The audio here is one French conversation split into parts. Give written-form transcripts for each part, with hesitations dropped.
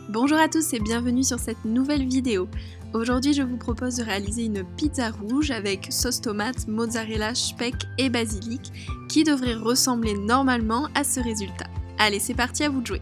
Bonjour à tous et bienvenue sur cette nouvelle vidéo. Aujourd'hui je vous propose de réaliser une pizza rouge avec sauce tomate, mozzarella, speck et basilic qui devrait ressembler normalement à ce résultat. Allez, c'est parti, à vous de jouer.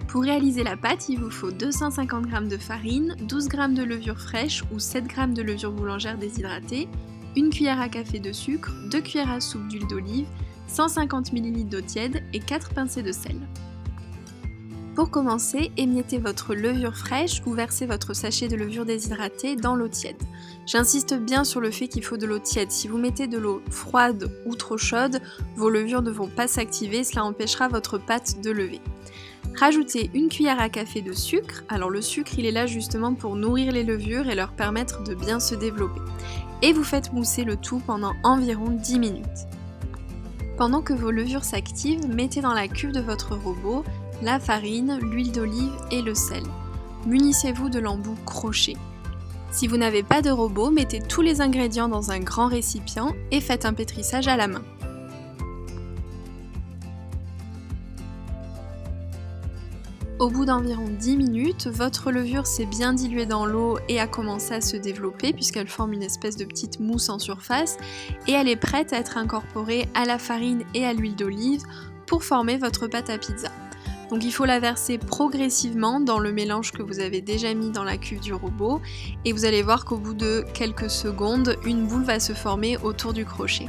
Pour réaliser la pâte, il vous faut 250 g de farine, 12 g de levure fraîche ou 7 g de levure boulangère déshydratée, 1 cuillère à café de sucre, 2 cuillères à soupe d'huile d'olive, 150 ml d'eau tiède et 4 pincées de sel. Pour commencer, émiettez votre levure fraîche ou versez votre sachet de levure déshydratée dans l'eau tiède. J'insiste bien sur le fait qu'il faut de l'eau tiède. Si vous mettez de l'eau froide ou trop chaude, vos levures ne vont pas s'activer, cela empêchera votre pâte de lever. Rajoutez 1 cuillère à café de sucre. Alors le sucre, il est là justement pour nourrir les levures et leur permettre de bien se développer. Et vous faites mousser le tout pendant environ 10 minutes. Pendant que vos levures s'activent, mettez dans la cuve de votre robot la farine, l'huile d'olive et le sel. Munissez-vous de l'embout crochet. Si vous n'avez pas de robot, mettez tous les ingrédients dans un grand récipient et faites un pétrissage à la main. Au bout d'environ 10 minutes, votre levure s'est bien diluée dans l'eau et a commencé à se développer puisqu'elle forme une espèce de petite mousse en surface et elle est prête à être incorporée à la farine et à l'huile d'olive pour former votre pâte à pizza. Donc il faut la verser progressivement dans le mélange que vous avez déjà mis dans la cuve du robot et vous allez voir qu'au bout de quelques secondes, une boule va se former autour du crochet.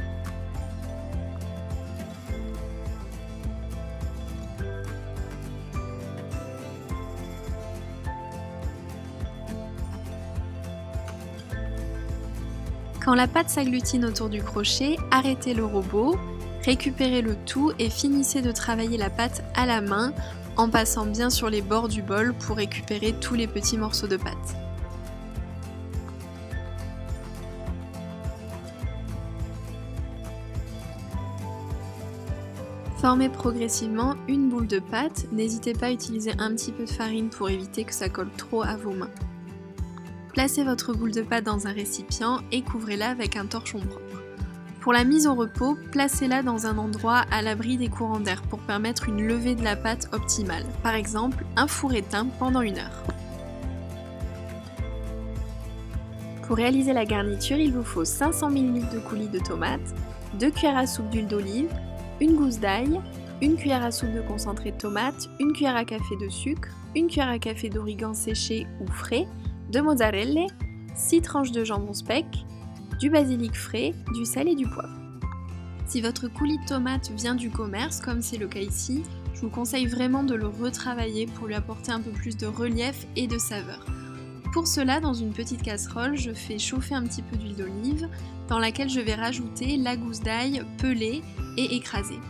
Quand la pâte s'agglutine autour du crochet, arrêtez le robot, récupérez le tout et finissez de travailler la pâte à la main en passant bien sur les bords du bol pour récupérer tous les petits morceaux de pâte. Formez progressivement une boule de pâte, n'hésitez pas à utiliser un petit peu de farine pour éviter que ça colle trop à vos mains. Placez votre boule de pâte dans un récipient et couvrez-la avec un torchon propre. Pour la mise au repos, placez-la dans un endroit à l'abri des courants d'air pour permettre une levée de la pâte optimale, par exemple un four éteint pendant 1 heure. Pour réaliser la garniture, il vous faut 500 ml de coulis de tomates, 2 cuillères à soupe d'huile d'olive, 1 gousse d'ail, 1 cuillère à soupe de concentré de tomate, 1 cuillère à café de sucre, 1 cuillère à café d'origan séché ou frais, de mozzarella, 6 tranches de jambon speck, du basilic frais, du sel et du poivre. Si votre coulis de tomate vient du commerce, comme c'est le cas ici, je vous conseille vraiment de le retravailler pour lui apporter un peu plus de relief et de saveur. Pour cela, dans une petite casserole, je fais chauffer un petit peu d'huile d'olive, dans laquelle je vais rajouter la gousse d'ail pelée et écrasée.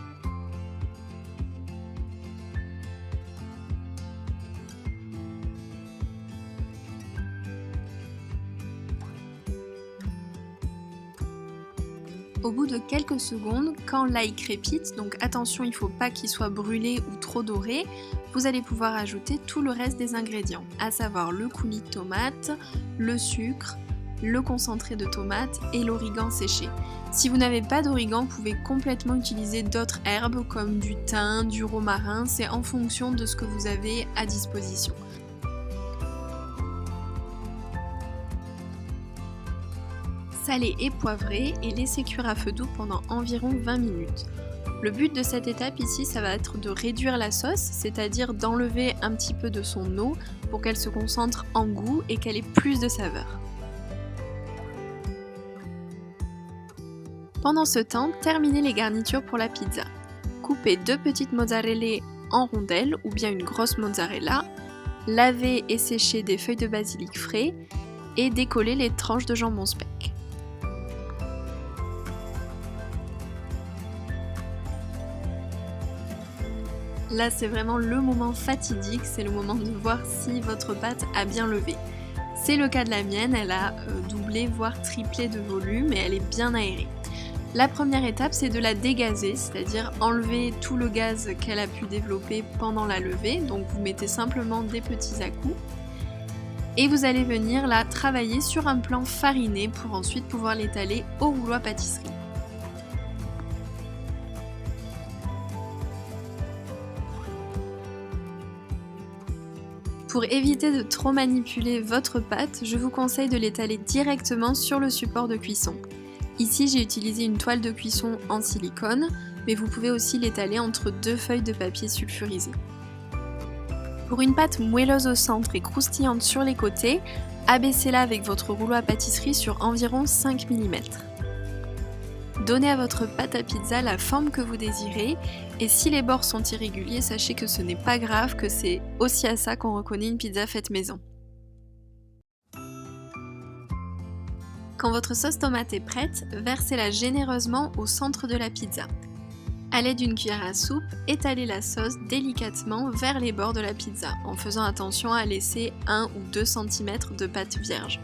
Au bout de quelques secondes, quand l'ail crépite, donc attention, il ne faut pas qu'il soit brûlé ou trop doré, vous allez pouvoir ajouter tout le reste des ingrédients, à savoir le coulis de tomate, le sucre, le concentré de tomate et l'origan séché. Si vous n'avez pas d'origan, vous pouvez complètement utiliser d'autres herbes comme du thym, du romarin, c'est en fonction de ce que vous avez à disposition. Salez et poivrez et laissez cuire à feu doux pendant environ 20 minutes. Le but de cette étape ici, ça va être de réduire la sauce, c'est-à-dire d'enlever un petit peu de son eau pour qu'elle se concentre en goût et qu'elle ait plus de saveur. Pendant ce temps, terminez les garnitures pour la pizza. Coupez 2 petites mozzarella en rondelles ou bien une grosse mozzarella, lavez et séchez des feuilles de basilic frais et décollez les tranches de jambon speck. Là, c'est vraiment le moment fatidique, c'est le moment de voir si votre pâte a bien levé. C'est le cas de la mienne, elle a doublé voire triplé de volume et elle est bien aérée. La première étape, c'est de la dégazer, c'est-à-dire enlever tout le gaz qu'elle a pu développer pendant la levée. Donc vous mettez simplement des petits à-coups et vous allez venir la travailler sur un plan fariné pour ensuite pouvoir l'étaler au rouleau à pâtisserie. Pour éviter de trop manipuler votre pâte, je vous conseille de l'étaler directement sur le support de cuisson. Ici, j'ai utilisé une toile de cuisson en silicone, mais vous pouvez aussi l'étaler entre 2 feuilles de papier sulfurisé. Pour une pâte moelleuse au centre et croustillante sur les côtés, abaissez-la avec votre rouleau à pâtisserie sur environ 5 mm. Donnez à votre pâte à pizza la forme que vous désirez, et si les bords sont irréguliers, sachez que ce n'est pas grave, que c'est aussi à ça qu'on reconnaît une pizza faite maison. Quand votre sauce tomate est prête, versez-la généreusement au centre de la pizza. A l'aide d'une cuillère à soupe, étalez la sauce délicatement vers les bords de la pizza, en faisant attention à laisser 1 ou 2 cm de pâte vierge.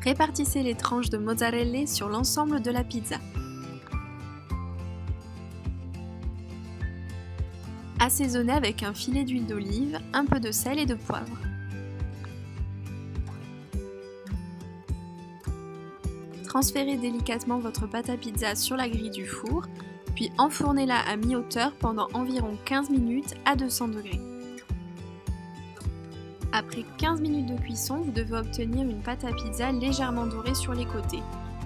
Répartissez les tranches de mozzarella sur l'ensemble de la pizza. Assaisonnez avec un filet d'huile d'olive, un peu de sel et de poivre. Transférez délicatement votre pâte à pizza sur la grille du four, puis enfournez-la à mi-hauteur pendant environ 15 minutes à 200 degrés. Après 15 minutes de cuisson, vous devez obtenir une pâte à pizza légèrement dorée sur les côtés.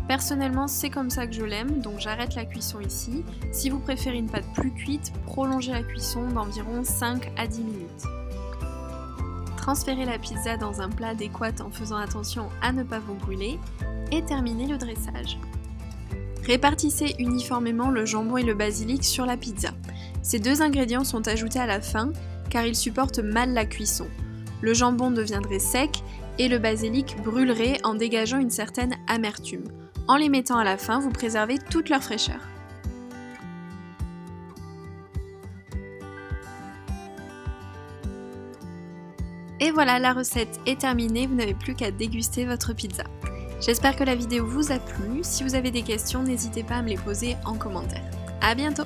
Personnellement, c'est comme ça que je l'aime, donc j'arrête la cuisson ici. Si vous préférez une pâte plus cuite, prolongez la cuisson d'environ 5 à 10 minutes. Transférez la pizza dans un plat adéquat en faisant attention à ne pas vous brûler et terminez le dressage. Répartissez uniformément le jambon et le basilic sur la pizza. Ces 2 ingrédients sont ajoutés à la fin car ils supportent mal la cuisson. Le jambon deviendrait sec et le basilic brûlerait en dégageant une certaine amertume. En les mettant à la fin, vous préservez toute leur fraîcheur. Et voilà, la recette est terminée, vous n'avez plus qu'à déguster votre pizza. J'espère que la vidéo vous a plu. Si vous avez des questions, n'hésitez pas à me les poser en commentaire. À bientôt!